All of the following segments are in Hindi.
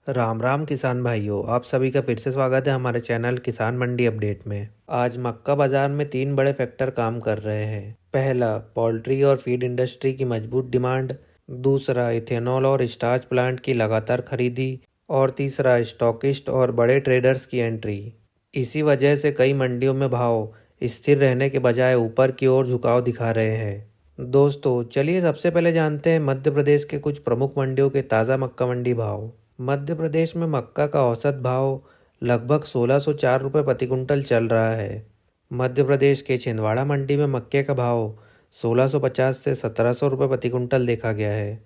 राम राम किसान भाइयों, आप सभी का फिर से स्वागत है हमारे चैनल किसान मंडी अपडेट में। आज मक्का बाजार में तीन बड़े फैक्टर काम कर रहे हैं। पहला, पोल्ट्री और फीड इंडस्ट्री की मजबूत डिमांड। दूसरा, इथेनॉल और स्टार्च प्लांट की लगातार खरीदी। और तीसरा, स्टॉकिस्ट और बड़े ट्रेडर्स की एंट्री। इसी वजह से कई मंडियों में भाव स्थिर रहने के बजाय ऊपर की ओर झुकाव दिखा रहे हैं। दोस्तों, चलिए सबसे पहले जानते हैं मध्य प्रदेश के कुछ प्रमुख मंडियों के ताज़ा मक्का मंडी भाव। मध्य प्रदेश में मक्का का औसत भाव लगभग 1604 रुपये प्रति कुंटल चल रहा है। मध्य प्रदेश के छिंदवाड़ा मंडी में मक्के का भाव 1650 से 1700 रुपये प्रति कुंटल देखा गया है।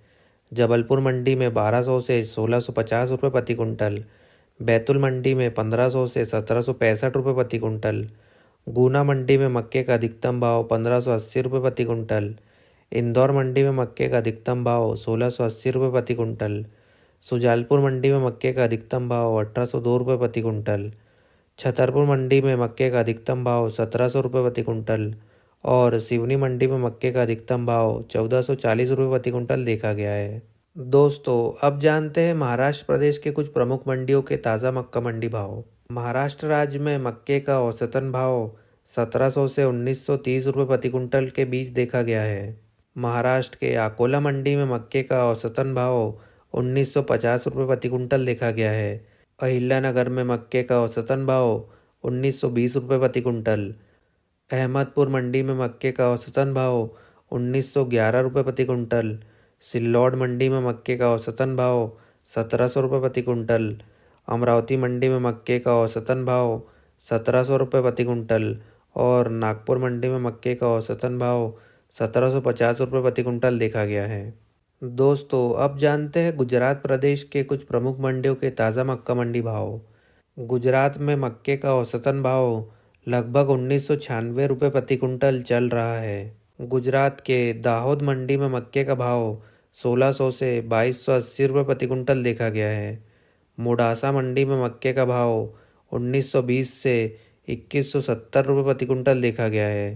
जबलपुर मंडी में 1200 से 1650 रुपये प्रति कुंटल। बैतूल मंडी में 1500 से 1765 रुपये प्रति कुंटल। गुना मंडी में मक्के का अधिकतम भाव 1580 रुपये प्रति कुंटल। इंदौर मंडी में मक्के का अधिकतम भाव 1680 रुपये प्रति कुंटल। सुजालपुर मंडी में मक्के का अधिकतम भाव 1802 रुपये प्रति कुंटल। छतरपुर मंडी में मक्के का अधिकतम भाव 1700 रुपये प्रति कुंटल और सिवनी मंडी में मक्के का अधिकतम भाव 1440 रुपये प्रति कुंटल देखा गया है। दोस्तों, अब जानते हैं महाराष्ट्र प्रदेश के कुछ प्रमुख मंडियों के ताज़ा मक्का मंडी भाव। महाराष्ट्र राज्य में मक्के का औसतन भाव 1700 से 1930 रुपये प्रति कुंटल के बीच देखा गया है। महाराष्ट्र के अकोला मंडी में मक्के का औसतन भाव 1950 रुपये प्रति कुंटल देखा गया है। अहिल्यानगर में मक्के का औसतन भाव 1920 रुपये प्रति कुंटल। अहमदपुर मंडी में मक्के का औसतन भाव 1911 रुपये प्रति कुंटल। सिल्लौड मंडी में मक्के का औसतन भाव 1700 रुपये प्रति कुंटल। अमरावती मंडी में मक्के का औसतन भाव 1700 रुपये प्रति कुंटल और नागपुर मंडी में मक्के का औसतन भाव 1750 रुपये प्रति कुंटल देखा गया है। दोस्तों, अब जानते हैं गुजरात प्रदेश के कुछ प्रमुख मंडियों के ताज़ा मक्का मंडी भाव। गुजरात में मक्के का औसतन भाव लगभग 1996 रुपये प्रति कुंटल चल रहा है। गुजरात के दाहोद मंडी में मक्के का भाव 1600 से 2280 रुपये प्रति कुंटल देखा गया है। मोडासा मंडी में मक्के का भाव 1920 से 2170 रुपये प्रति कुंटल देखा गया है।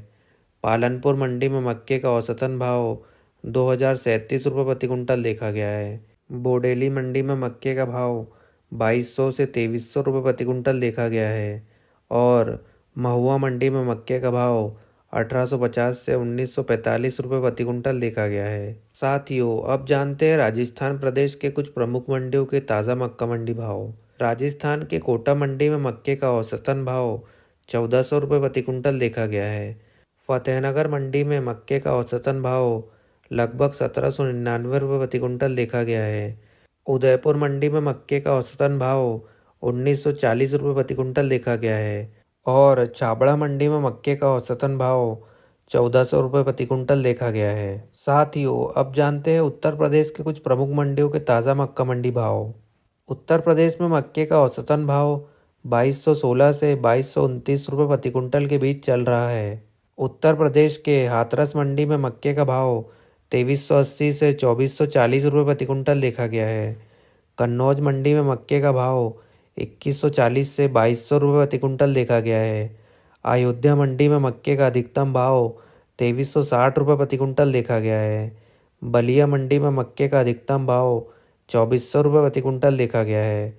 पालनपुर मंडी में मक्के का औसतन भाव 2037 रुपये प्रति कुंटल देखा गया है। बोडेली मंडी में मक्के का भाव 2200 से 2300 रुपये प्रति कुंटल देखा गया है और महुआ मंडी में मक्के का भाव 1850 से 1945 रुपये प्रति कुंटल देखा गया है। साथियों, अब जानते हैं राजस्थान प्रदेश के कुछ प्रमुख मंडियों के ताज़ा मक्का मंडी भाव। राजस्थान के कोटा मंडी में मक्के का औसतन भाव 1400 रुपये प्रति कुंटल देखा गया है। फतेहनगर मंडी में मक्के का औसतन भाव लगभग 1799 रुपये प्रति कुंटल देखा गया है। उदयपुर मंडी में मक्के का औसतन भाव 1940 रुपये प्रति कुंटल देखा गया है और छाबड़ा मंडी में मक्के का औसतन भाव 1400 रुपये प्रति कुंटल देखा गया है। साथियों, अब जानते हैं उत्तर प्रदेश के कुछ प्रमुख मंडियों के ताज़ा मक्का मंडी भाव। उत्तर प्रदेश में मक्के का औसतन भाव 2216 से 2229 रुपये प्रति कुंटल के बीच चल रहा है। उत्तर प्रदेश के हाथरस मंडी में मक्के का भाव 2380 से 2440 रुपये प्रति कुंटल देखा गया है। कन्नौज मंडी में मक्के का भाव 2140 से 2200 रुपये प्रति कुंटल देखा गया है। अयोध्या मंडी में मक्के का अधिकतम भाव 2360 रुपये प्रति कुंटल देखा गया है। बलिया मंडी में मक्के का अधिकतम भाव 2400 रुपये प्रति कुंटल देखा गया है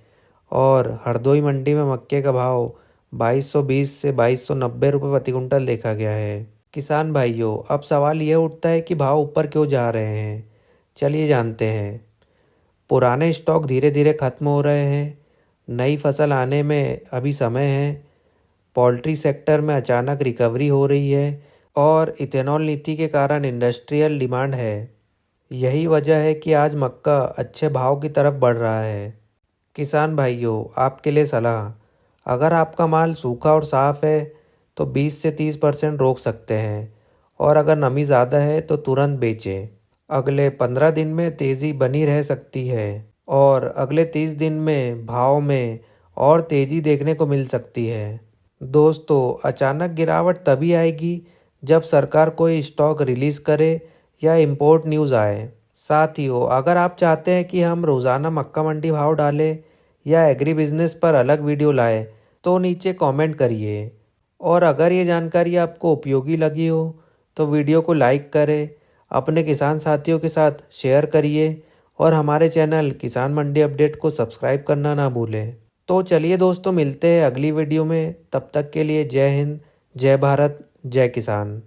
और हरदोई मंडी में मक्के का भाव 2220 से 2290 रुपये प्रति कुंटल देखा गया है। किसान भाइयों, अब सवाल यह उठता है कि भाव ऊपर क्यों जा रहे हैं। चलिए जानते हैं। पुराने स्टॉक धीरे धीरे खत्म हो रहे हैं। नई फसल आने में अभी समय है। पोल्ट्री सेक्टर में अचानक रिकवरी हो रही है और इथेनॉल नीति के कारण इंडस्ट्रियल डिमांड है। यही वजह है कि आज मक्का अच्छे भाव की तरफ बढ़ रहा है। किसान भाइयों, आपके लिए सलाह, अगर आपका माल सूखा और साफ़ है तो 20 से 30% रोक सकते हैं और अगर नमी ज़्यादा है तो तुरंत बेचें। अगले 15 दिन में तेज़ी बनी रह सकती है और अगले 30 दिन में भाव में और तेज़ी देखने को मिल सकती है। दोस्तों, अचानक गिरावट तभी आएगी जब सरकार कोई स्टॉक रिलीज़ करे या इंपोर्ट न्यूज़ आए। साथियों, अगर आप चाहते हैं कि हम रोज़ाना मक्का मंडी भाव डालें या एग्री बिजनेस पर अलग वीडियो लाएं तो नीचे कमेंट करिए और अगर ये जानकारी आपको उपयोगी लगी हो तो वीडियो को लाइक करें, अपने किसान साथियों के साथ शेयर करिए और हमारे चैनल किसान मंडी अपडेट को सब्सक्राइब करना ना भूलें। तो चलिए दोस्तों, मिलते हैं अगली वीडियो में। तब तक के लिए जय हिंद, जय भारत, जय किसान।